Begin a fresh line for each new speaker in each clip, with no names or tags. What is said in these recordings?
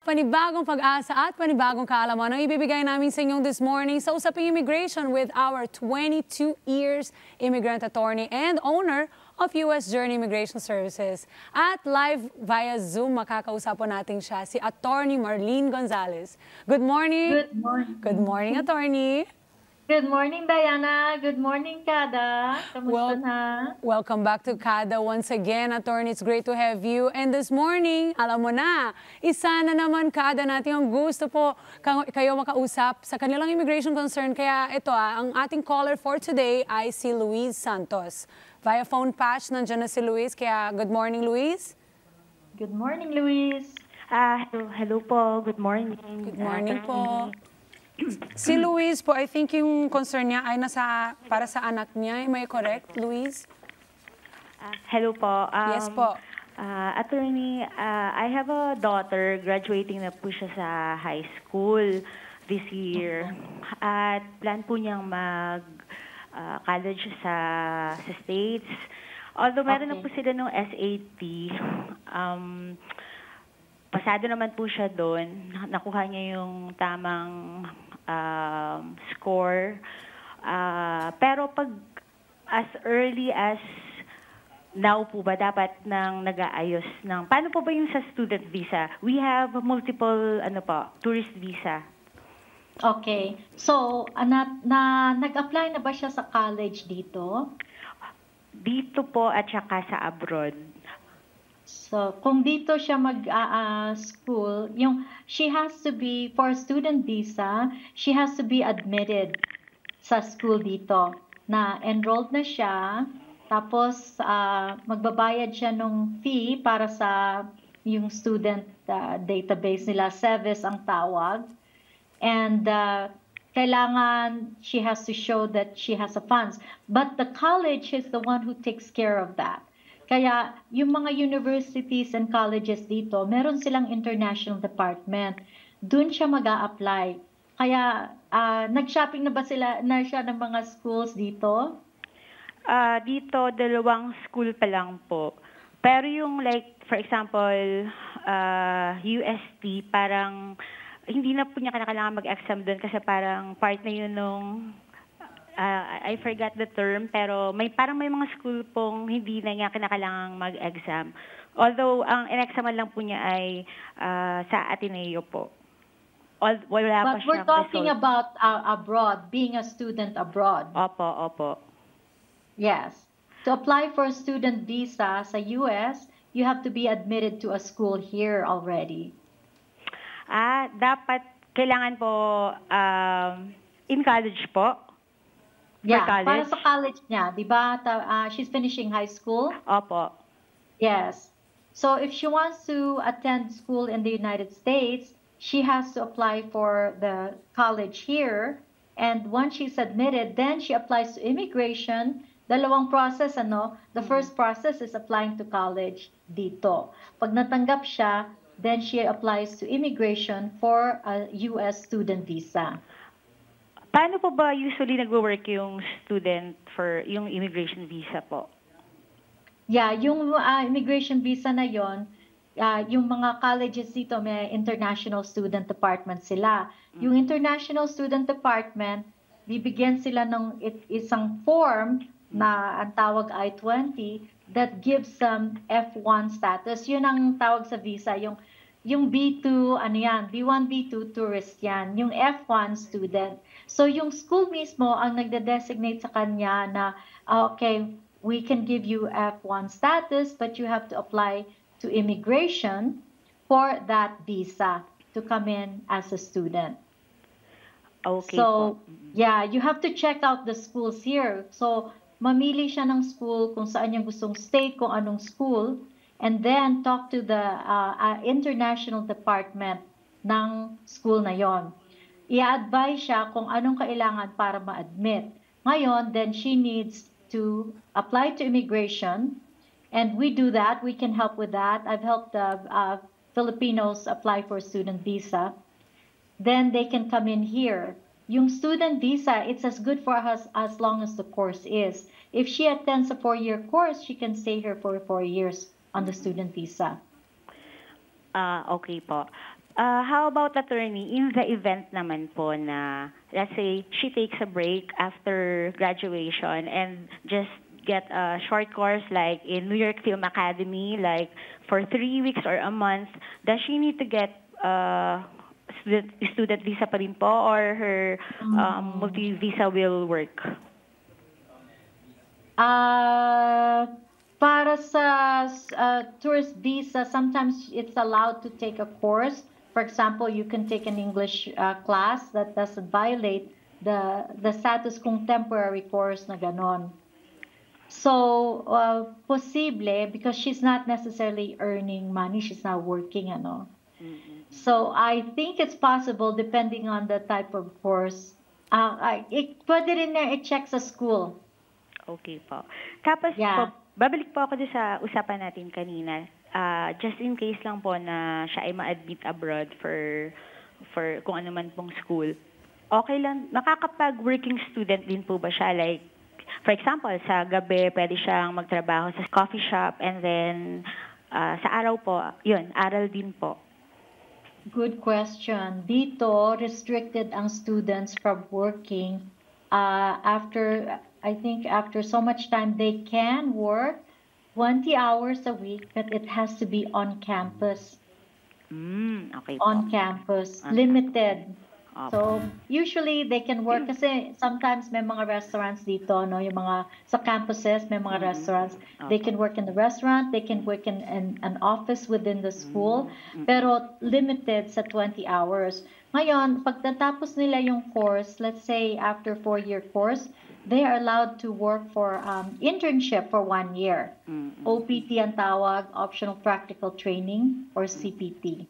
Panibagong pag-asa at panibagong kaalaman ang ibibigay namin sa inyong this morning sa Usaping Immigration with our 22 years immigrant attorney and owner of US Journey Immigration Services. At live via Zoom, makakausapon natin siya, si Attorney Marlene Gonzalez. Good morning.
Good morning.
Good morning, Attorney.
Good morning, Diana. Good morning, Kada. Kamusta na?
Welcome back to Kada once again, Attorney. It's great to have you. And this morning, alam mo na, isa na naman Kada natin ang gusto po kayo makausap sa kanilang immigration concern. Kaya ito ang ating caller for today ay si Luis Santos. Via phone patch, nandiyan na si Luis. Kaya good morning, Luis.
Good morning, Luis.
Hello po. Good morning.
Good morning po. Si Luis po, I think yung concern niya ay para sa anak niya. Am I correct, Luis?
Hello po.
Yes po.
Attorney, I have a daughter. Graduating na po siya sa high school this year. At plan po niyang mag-college sa States. Although meron na po sila ng SAT, pasado naman po siya doon. Nakuha niya yung tamang score. Pero pag as early as now po ba, dapat nang nag-aayos ng... Paano po ba yung sa student visa? We have multiple tourist visa.
Okay. So, nag-apply na ba siya sa college dito?
Dito po at saka sa abroad.
So, kung dito siya mag-school, she has to be, for student visa, she has to be admitted sa school dito. Na enrolled na siya, tapos magbabayad siya ng fee para sa yung student database nila, SEVIS ang tawag. And kailangan, she has to show that she has a funds. But the college is the one who takes care of that. Kaya yung mga universities and colleges dito, meron silang international department. Doon siya mag-a-apply. Kaya nag-shopping na ba siya ng mga schools dito?
Dito, 2 school pa lang po. Pero yung for example, UST, parang hindi na po niya kailangan mag-exam doon kasi parang part na yun nung... I forgot the term, pero parang may mga school pong hindi na niya kinakailangang mag-exam. Although, ang in-examan lang po niya ay sa Ateneo po. Wala
But
pa
we're
siyang
talking
result.
about abroad, being a student abroad.
Opo.
Yes. To apply for a student visa sa US, you have to be admitted to a school here already.
Dapat, kailangan po in college po.
Yeah, para sa college niya, di ba? She's finishing high school.
Opo.
Yes. So if she wants to attend school in the United States, she has to apply for the college here. And once she's admitted, then she applies to immigration. Dalawang process, The first process is applying to college dito. Pag natanggap siya, then she applies to immigration for a US student visa.
Paano po ba usually nagwo-work yung student for yung immigration visa po?
Yeah, yung immigration visa na yon, yung mga colleges dito may international student department sila. Yung international student department, bibigyan sila ng isang form na ang tawag I-20 that gives them F1 status. Yun ang tawag sa visa, yung B2, B1, B2 tourist yan, yung F1 student. So yung school mismo ang nagde-designate sa kanya na, okay, we can give you F1 status, but you have to apply to immigration for that visa to come in as a student.
Okay.
So, yeah, you have to check out the schools here. So, mamili siya ng school kung saan niya gustong state, kung anong school, and then talk to the international department ng school na yon. I-advise siya kung anong kailangan para ma-admit. Ngayon, then she needs to apply to immigration, and we do that. We can help with that. I've helped Filipinos apply for student visa. Then they can come in here. Yung student visa, it's as good for us as long as the course is. If she attends a 4-year course, she can stay here for 4 years on the student visa.
Okay po. How about attorney, in the event naman po na, let's say, she takes a break after graduation and just get a short course like in New York Film Academy, like for 3 weeks or a month, does she need to get student visa pa rin po, or her multi-visa will work?
Para sa tourist visa, sometimes it's allowed to take a course. For example, you can take an English class that doesn't violate the status kung temporary course na ganon. So, posible, because she's not necessarily earning money, she's not working, ano. So, I think it's possible depending on the type of course. Pwede rin na i-check sa school.
Okay po. Tapos po, babalik po ako doon sa usapan natin kanina. Just in case lang po na siya ay ma-admit abroad for kung ano man pong school. Okay lang, makakapag-working student din po ba siya? Like, for example, sa gabi, pwede siyang magtrabaho sa coffee shop, and then sa araw po, yun, aral din po.
Good question. Dito, restricted ang students from working after so much time they can work 20 hours a week, but it has to be on campus.
Okay po.
On campus, limited. So, usually they can work kasi sometimes may mga restaurants dito, no? Yung mga sa campuses, may mga restaurants. They can work in the restaurant, they can work in an office within the school, pero limited sa 20 hours. Ngayon, pag natapos nila yung course, let's say after 4-year course, they are allowed to work for internship for 1 year. OPT ang tawag, Optional Practical Training, or CPT.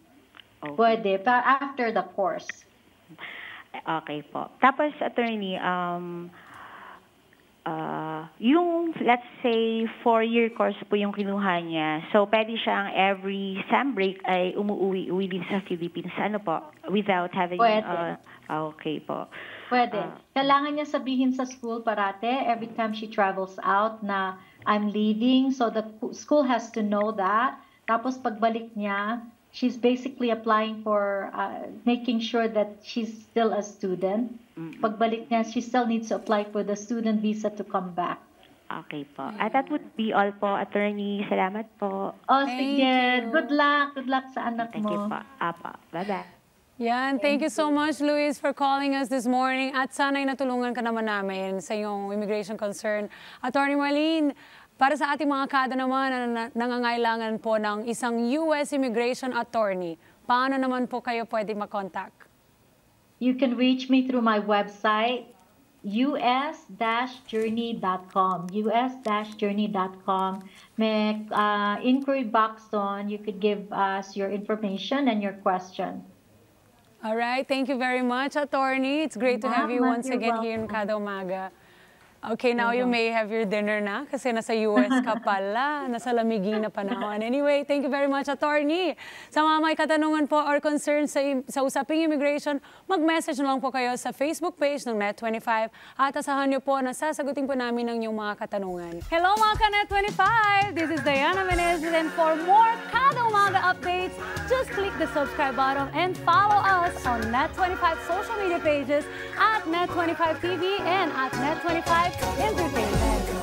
Okay.
Pwede, but after the course.
Okay po. Tapos, attorney, yung, let's say, 4-year course po yung kinuha niya, so pwede siyang every sem break ay umuwi din sa Philippines, ano po, without having...
Pwede.
Okay po.
Pwede. Kailangan niya sabihin sa school parate every time she travels out na I'm leaving. So the school has to know that. Tapos pagbalik niya, she's basically applying for making sure that she's still a student. Pagbalik niya, she still needs to apply for the student visa to come back.
Okay po. That would be all po, attorney. Salamat po.
Sige. Good luck. Good luck sa anak mo.
Thank you po. Apa. Bye-bye.
Yan, thank you so much, Luis, for calling us this morning. At sana'y natulungan ka naman namin sa iyong immigration concern. Attorney Marlene, para sa ating mga kada naman na nangangailangan po ng isang U.S. immigration attorney, paano naman po kayo pwede makontak?
You can reach me through my website, us-journey.com. us-journey.com. May inquiry box doon. You could give us your information and your question.
All right. Thank you very much, Attorney. It's great to have you once again here in Kada Umaga. Okay, now you may have your dinner na kasi nasa US ka pala, nasa lamiging na panahon. Anyway, thank you very much, Attorney. Sa mga may katanungan po or concerns sa usaping immigration, mag-message na lang po kayo sa Facebook page ng Net25 at asahan niyo po na sasagutin po namin ang inyong mga katanungan. Hello mga ka-Net25! This is Diana Menezes, and for more Kada Umaga updates, just click the subscribe button and follow us on Net25 social media pages at Net25 TV and at Net25 Entertainment.